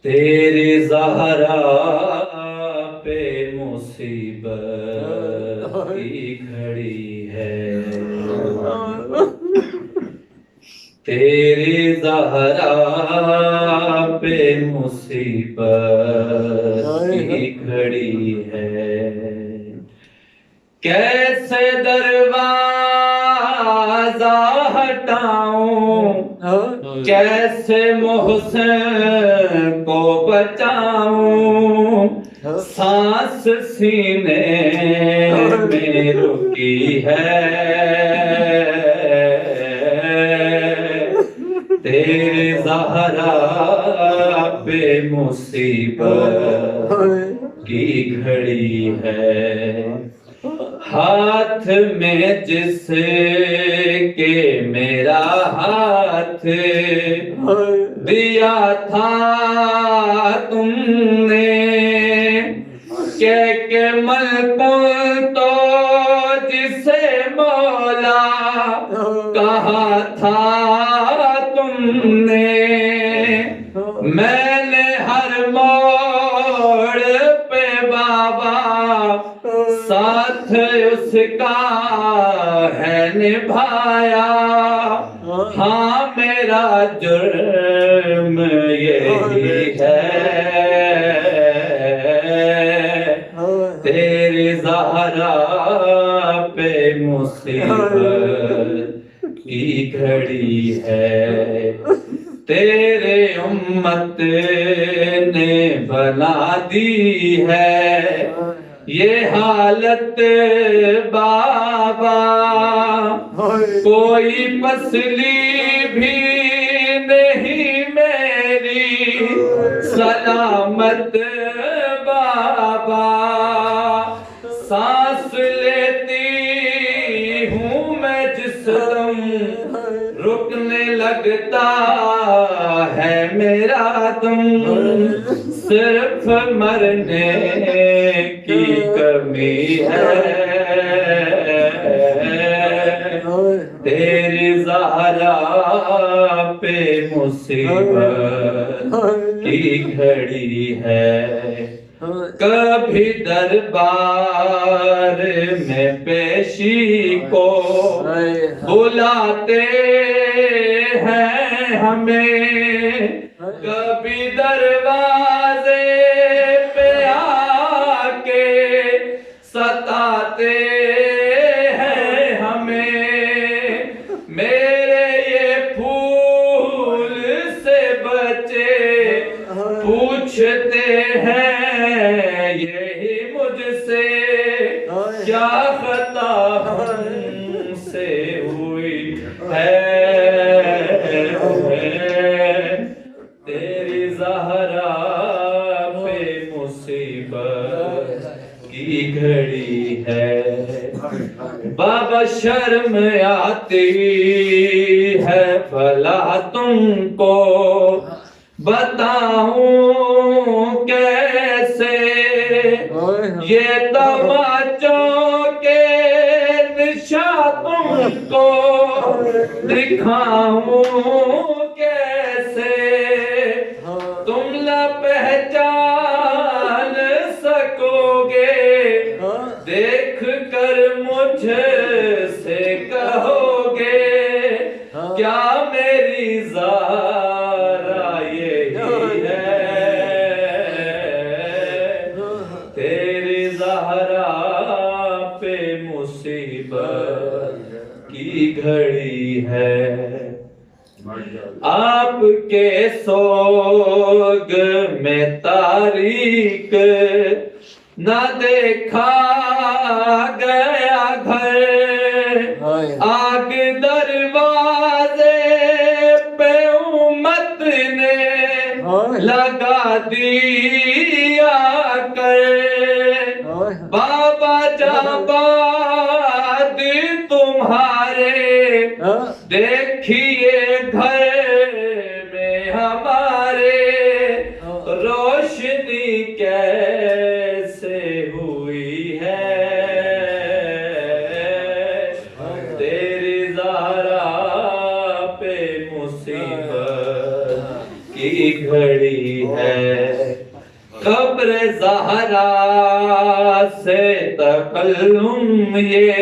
تیری زہرا پہ مصیبت کی گھڑی ہے، تیری زہرا پہ مصیبت کی گھڑی ہے، کیسے دروازہ ہٹاؤں، کیسے محسن کو بچاؤں، سانس سینے میں رکی ہے، تیری زہرا پہ مصیبت کی گھڑی ہے، ہاتھ میں جس کے میرا ہاتھ دیا تھا تم نے، کہ ملکن تو جسے مولا کہا تھا تم نے، میں نے ہر موڑ پہ بابا ساتھ اس کا ہے نبھایا، ہاں میرا جرم یہی ہے، تیری زہرا پہ مصیبت کی گھڑی ہے، تیرے امت نے بنا دی ہے یہ حالت بابا، کوئی پسلی بھی نہیں میری سلامت بابا، سانس لیتی ہوں میں جس دم رکنے لگتا ہے میرا دم، صرف مرنے کی کمی ہے، تیری زہرا پہ مصیبت کی گھڑی ہے، کبھی دربار میں پیشی کو بلاتے ہیں ہمیں، کبھی دروازے پہ آ کے ستاتے ہیں ہمیں، میرے یہ پھول سے بچے پوچھتے ہیں یہی مجھ سے، کیا خطا ہم سے ہوئی ہے، تیری زہرا پہ مصیبت کی گھڑی ہے، بابا شرم آتی ہے بھلا تم کو بتاؤں کیسے، یہ تماچوں کے نشان تم کو دکھاؤں کیسے، تم نہ پہچان سکو گے، دیکھ کر مجھ سے کہو گے کیا میری زہرا یہی ہے، تیری زہرا پہ مصیبت کی گھڑی ہے، آپ کے سوگ میں تاریک نہ دیکھا گیا گھر، آگ دروازے پہ امت نے لگا دیا کر، بابا جاباد تمہارے دیکھیے گھر میں ہمارے روشنی کیسے ہوئی ہے، زہرا سے تکلم یہ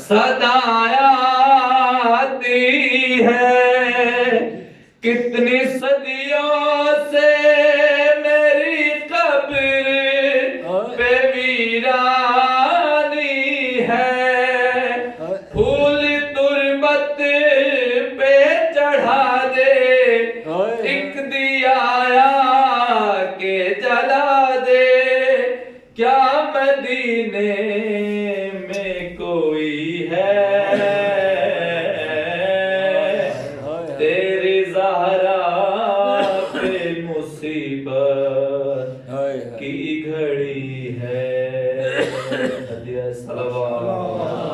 صدایا آتی ہے، کتنی صدیوں سے میری قبر پہ ویرانی ہے، پھول تربت پہ چڑھا دے ایک دیا کے جلا دے، کیا مدینے میں کوئی ہے تیری زہرا پہ مصیبت کی گھڑی ہے۔ صلوات